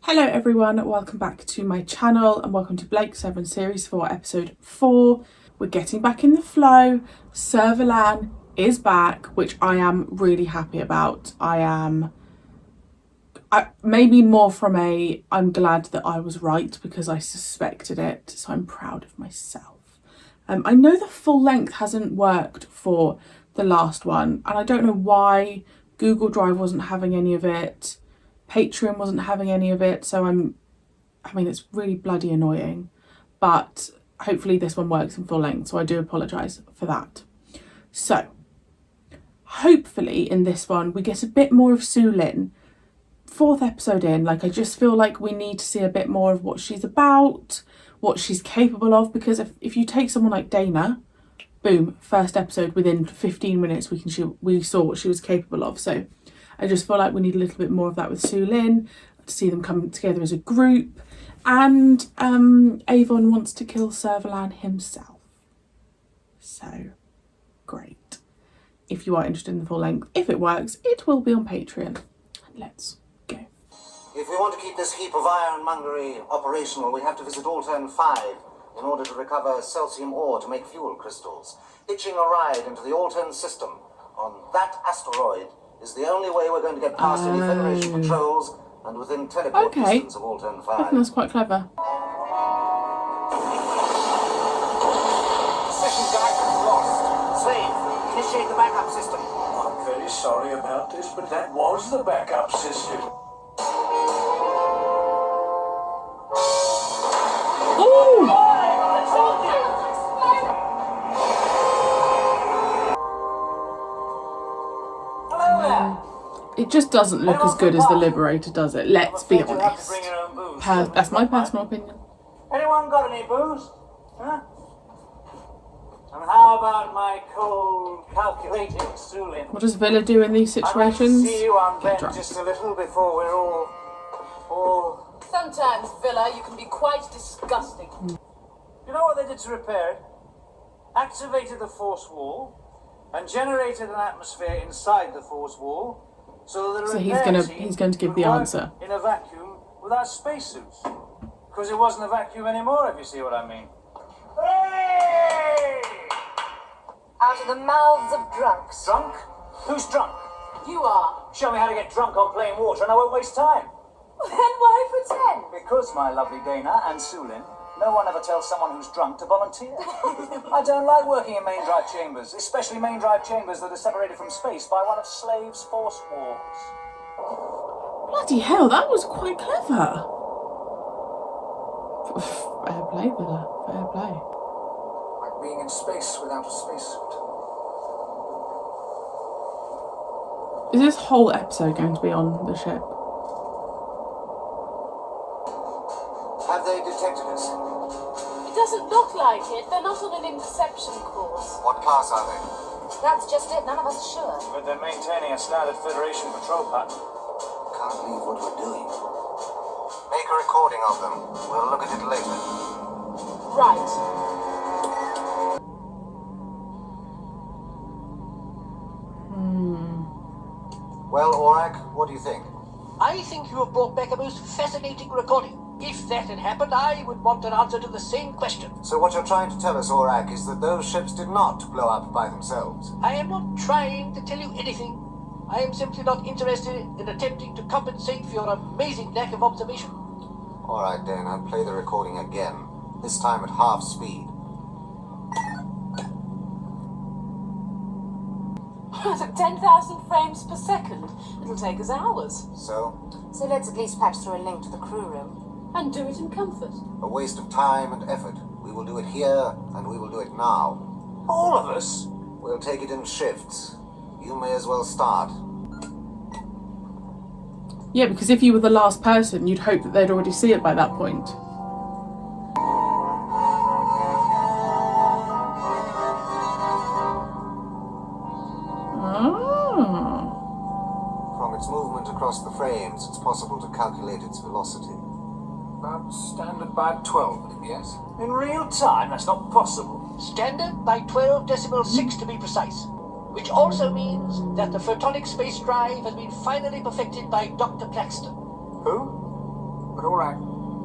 Hello everyone, welcome back to my channel and welcome to Ep.7 Series 4 Episode 4. We're getting back in the flow. Servalan is back, which I am really happy about. Maybe more from I'm glad that I was right because I suspected it, so I'm proud of myself. I know the full length hasn't worked for the last one and I don't know why. Google Drive wasn't having any of it. Patreon wasn't having any of it, so it's really bloody annoying, but hopefully this one works in full length, so I do apologise for that. So hopefully in this one we get a bit more of Sulin. 4th episode in, I just feel like we need to see a bit more of what she's about, what she's capable of, because if you take someone like Dana, boom, first episode, within 15 minutes we saw what she was capable of. So I just feel like we need a little bit more of that with Sulin, to see them come together as a group. And Avon wants to kill Servalan himself. So, great. If you are interested in the full length, if it works, it will be on Patreon. Let's go. If we want to keep this heap of ironmongery operational, we have to visit Altern 5 in order to recover calcium ore to make fuel crystals. Hitching a ride into the Altern system on that asteroid is the only way we're going to get past any Federation patrols and within teleport distance of Altern 5. I think that's quite clever. Session guide lost. Slave, initiate the backup system. I'm very sorry about this, but that was the backup system. Ooh! It just doesn't look as good as the Liberator, does it? Let's be honest. That's my personal opinion. Anyone got any booze? Huh? And how about my cold, calculating Sulin? What does Villa do in these situations? See you on Get bed drunk. just a little before we're all. Sometimes, Villa, you can be quite disgusting. You know what they did to repair it? Activated the force wall and generated an atmosphere inside the force wall, so that the he's going to give the answer in a vacuum without spacesuits, because it wasn't a vacuum anymore. If you see what I mean. Hey! Out of the mouths of drunks. Drunk? Who's drunk? You are. Show me how to get drunk on plain water, and I won't waste time. Then why pretend? Because, my lovely Dana and Sulin, no one ever tells someone who's drunk to volunteer. I don't like working in main drive chambers, especially main drive chambers that are separated from space by one of Slave's force walls. Bloody hell, that was quite clever. Fair play, Villa. Fair play. Like being in space without a spacesuit. Is this whole episode going to be on the ship? Have they detected us? It doesn't look like it. They're not on an interception course. What class are they? That's just it. None of us are sure. But they're maintaining a standard Federation patrol pattern. Can't believe what we're doing. Make a recording of them. We'll look at it later. Right. Well, Aurak, what do you think? I think you have brought back a most fascinating recording. If that had happened, I would want an answer to the same question. So what you're trying to tell us, Aurak, is that those ships did not blow up by themselves? I am not trying to tell you anything. I am simply not interested in attempting to compensate for your amazing lack of observation. All right, Dana, play the recording again. This time at half speed. At 10,000 frames per second. It'll take us hours. So, So let's at least patch through a link to the crew room. And do it in comfort. a waste of time and effort. We will do it here, and we will do it now. All of us? We'll take it in shifts. You may as well start. Yeah, because if you were the last person, you'd hope that they'd already see it by that point. From its movement across the frames, it's possible to calculate its velocity. About standard by 12, yes? In real time, that's not possible. Standard by 12.6 to be precise. Which also means that the photonic space drive has been finally perfected by Dr. Claxton. Who?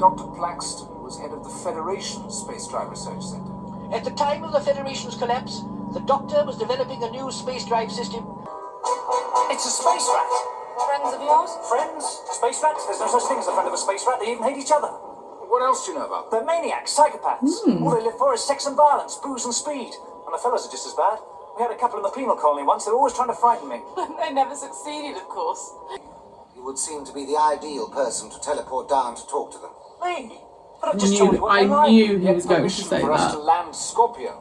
Dr. Plaxton was head of the Federation's Space Drive Research Center. At the time of the Federation's collapse, the Doctor was developing a new space drive system. It's a space rat! Friends of yours? Friends? Space rats? There's no such thing as a friend of a space rat. They even hate each other. What else do you know about them? They're maniacs, psychopaths. All they live for is sex and violence, booze and speed. And the fellas are just as bad. We had a couple in the penal colony once. They were always trying to frighten me. They never succeeded, of course. You would seem to be the ideal person to teleport down to talk to them. Me? But I've just told you what I they're like. knew he Get was going to permission say for us that. to land Scorpio.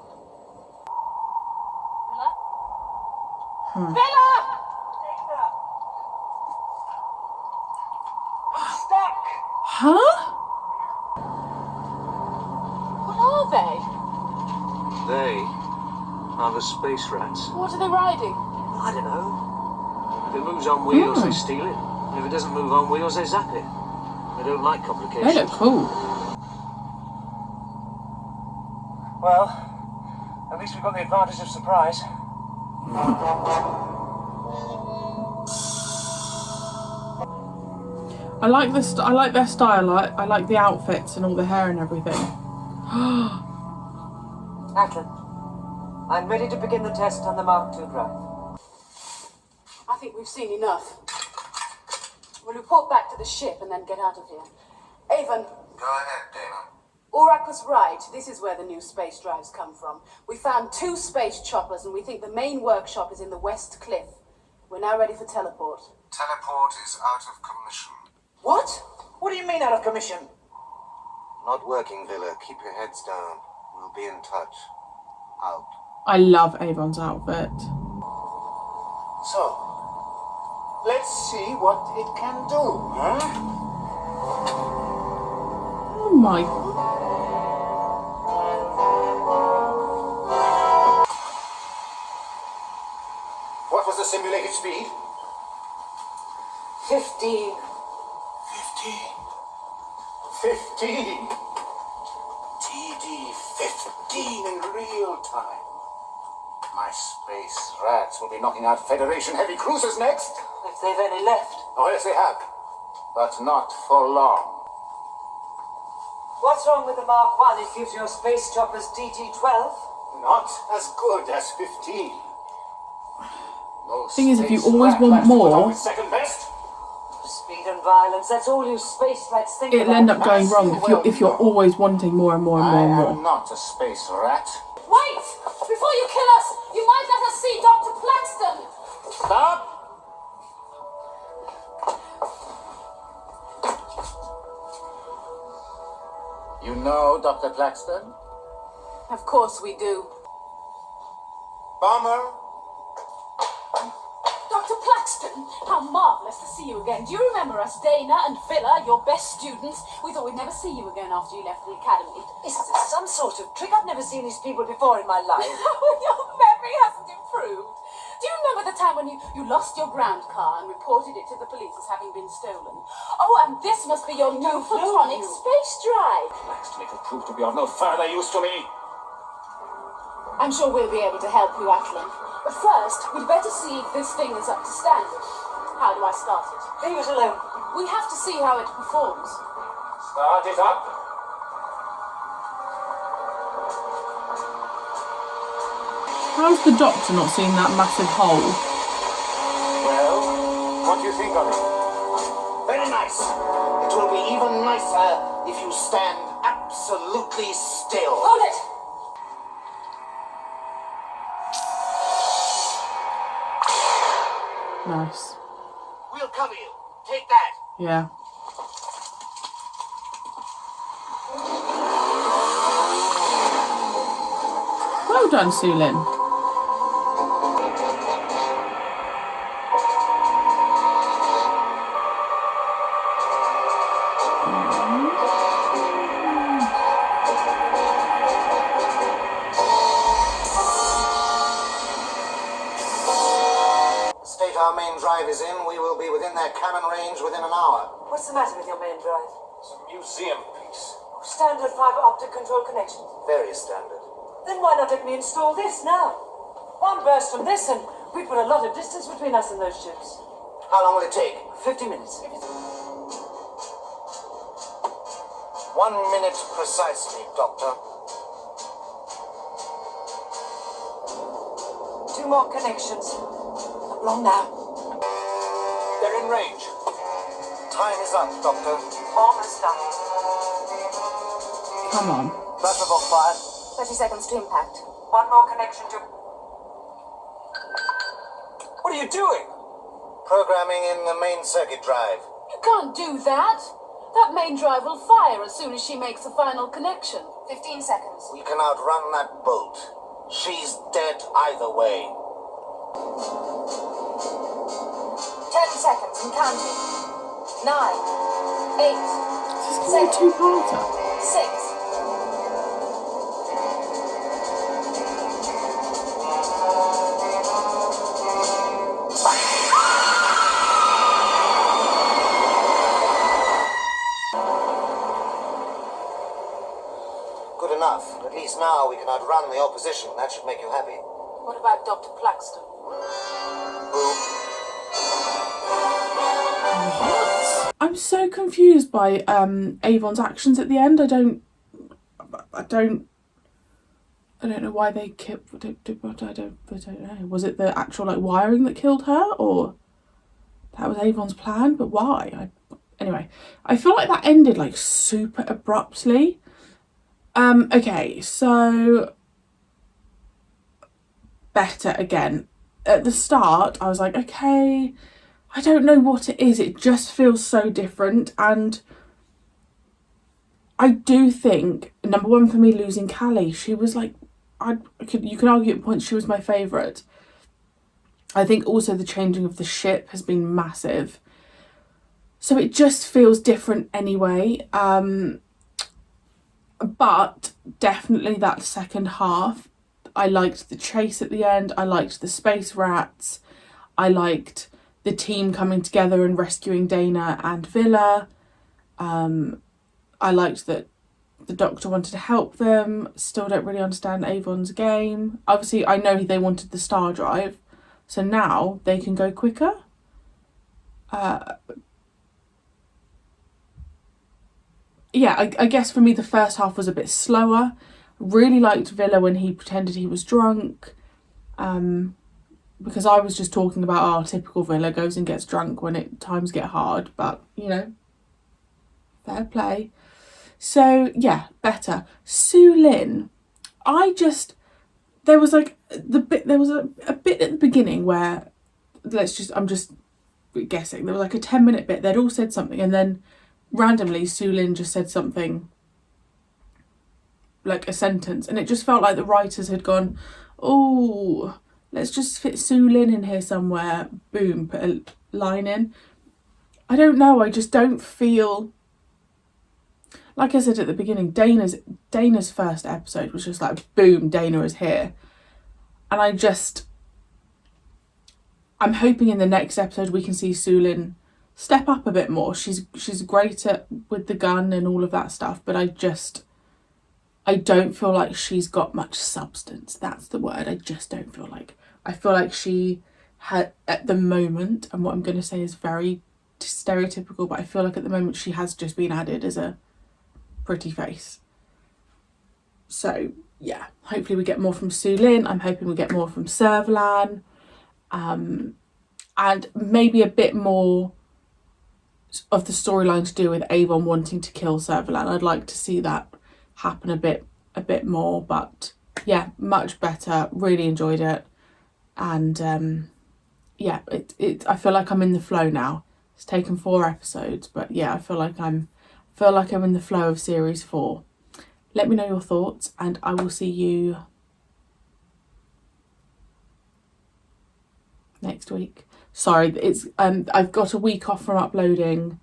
Villa? Stuck! Huh? What are they? They are the space rats. What are they riding? I don't know. If it moves on wheels, they steal it. And if it doesn't move on wheels, they zap it. They don't like complications. They look cool. Well, at least we've got the advantage of surprise. I like this. I like their style. I like the outfits and all the hair and everything. Atlan, I'm ready to begin the test on the Mark II drive. I think we've seen enough. We'll report back to the ship and then get out of here. Avon, Go ahead, Dana. Urak was right. This is where the new space drives come from. We found 2 space choppers and we think the main workshop is in the West Cliff. We're now ready for teleport. Teleport is out of commission. What? What do you mean out of commission? Not working, Villa. Keep your heads down. We'll be in touch. Out. I love Avon's outfit. So, let's see what it can do, huh? Oh my. What was the simulated speed? 15. 15. TD 15 in real time. My space rats will be knocking out Federation heavy cruisers next. If they've any left. Oh, yes, they have. But not for long. What's wrong with the Mark I? It gives your space choppers TT-12. Not as good as 15. No Thing is, if you space always rat want likes to put more- up with second best. Speed and violence, that's all you space rats think It'll about. end up going wrong if you're always wanting more and more and more and I more. am not a space rat. Wait! Before you kill us, you might let us see Dr. Plaxton! Stop! You know Dr. Plaxton? Of course we do. Bomber? Dr. Plaxton, how marvellous to see you again. Do you remember us, Dana and Villa, your best students? We thought we'd never see you again after you left the academy. Is this some sort of trick? I've never seen these people before in my life. Your memory hasn't improved. Do you remember the time when you lost your ground car and reported it to the police as having been stolen? Oh, and this must be your new photonic space drive. Plaxton, it will prove to be of no further use to me. I'm sure we'll be able to help you, Atlan. But first, we'd better see if this thing is up to standard. How do I start it? Leave it alone. We have to see how it performs. Start it up. How's the doctor not seeing that massive hole? Well, what do you think of it? Very nice. It will be even nicer if you stand absolutely still. Hold it! Nice. We'll cover you. Take that. Yeah. Well done, Sulin. State our main drive is in. We will be within their cannon range within an hour. What's the matter with your main drive? It's a museum piece. Standard fiber optic control connection. Very standard. Then why not let me install this now? One burst from this and we put a lot of distance between us and those ships. How long will it take? 50 minutes. 1 minute precisely, Doctor. 2 more connections. Not long now. They're in range. Time is up, Doctor. Almost done. Come on. Plasma box fired. 30 seconds to impact. 1 more connection to... What are you doing? Programming in the main circuit drive. You can't do that. That main drive will fire as soon as she makes the final connection. 15 seconds. We can outrun that bolt. She's dead either way. 10 seconds and counting. 9, 8, This is going to be a two-parter. 6. Good enough. At least now we can outrun the opposition. That should make you happy. What about Dr. Plaxton? I'm so confused by Avon's actions at the end. I don't know why they killed. I don't know. Was it the actual like wiring that killed her, or that was Avon's plan? But why? Anyway, I feel like that ended like super abruptly. Okay, so better again. At the start, I was like, okay, I don't know what it is. It just feels so different, and I do think number one for me, losing Callie. She was like, you can argue at points she was my favourite. I think also the changing of the ship has been massive, so it just feels different anyway. But definitely that second half, I liked the chase at the end. I liked the space rats. I liked the team coming together and rescuing Dana and Villa. I liked that the Doctor wanted to help them. Still don't really understand Avon's game. Obviously, I know they wanted the Stardrive, so now they can go quicker. Yeah, I guess for me the first half was a bit slower. Really liked Villa when he pretended he was drunk. Because I was just talking about, typical Villa, goes and gets drunk when times get hard. But, you know, fair play. So, yeah, better. Su Lin, there was like a bit at the beginning where, I'm just guessing, there was like a 10-minute bit, they'd all said something, and then randomly Su Lin just said something, like a sentence, and it just felt like the writers had gone, oh, let's just fit Su Lin in here somewhere, boom, put a line in. I don't know, I just don't feel, like I said at the beginning, Dana's first episode was just like, boom, Dana is here. And I'm hoping in the next episode we can see Su Lin step up a bit more. She's great with the gun and all of that stuff, but I don't feel like she's got much substance. That's the word. I just don't feel like. I feel like she had, at the moment, and what I'm going to say is very stereotypical, but I feel like at the moment she has just been added as a pretty face. So, yeah, hopefully we get more from Su Lin. I'm hoping we get more from Servalan. And maybe a bit more of the storyline to do with Avon wanting to kill Servalan. I'd like to see that happen a bit more, but yeah, much better. Really enjoyed it, and yeah, I feel like I'm in the flow now. It's taken 4 episodes, but yeah, I feel like I'm in the flow of series 4. Let me know your thoughts, and I will see you next week. Sorry, it's I've got a week off from uploading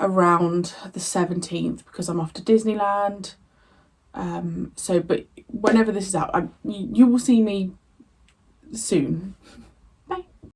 around the 17th because I'm off to Disneyland. But whenever this is out, you will see me soon.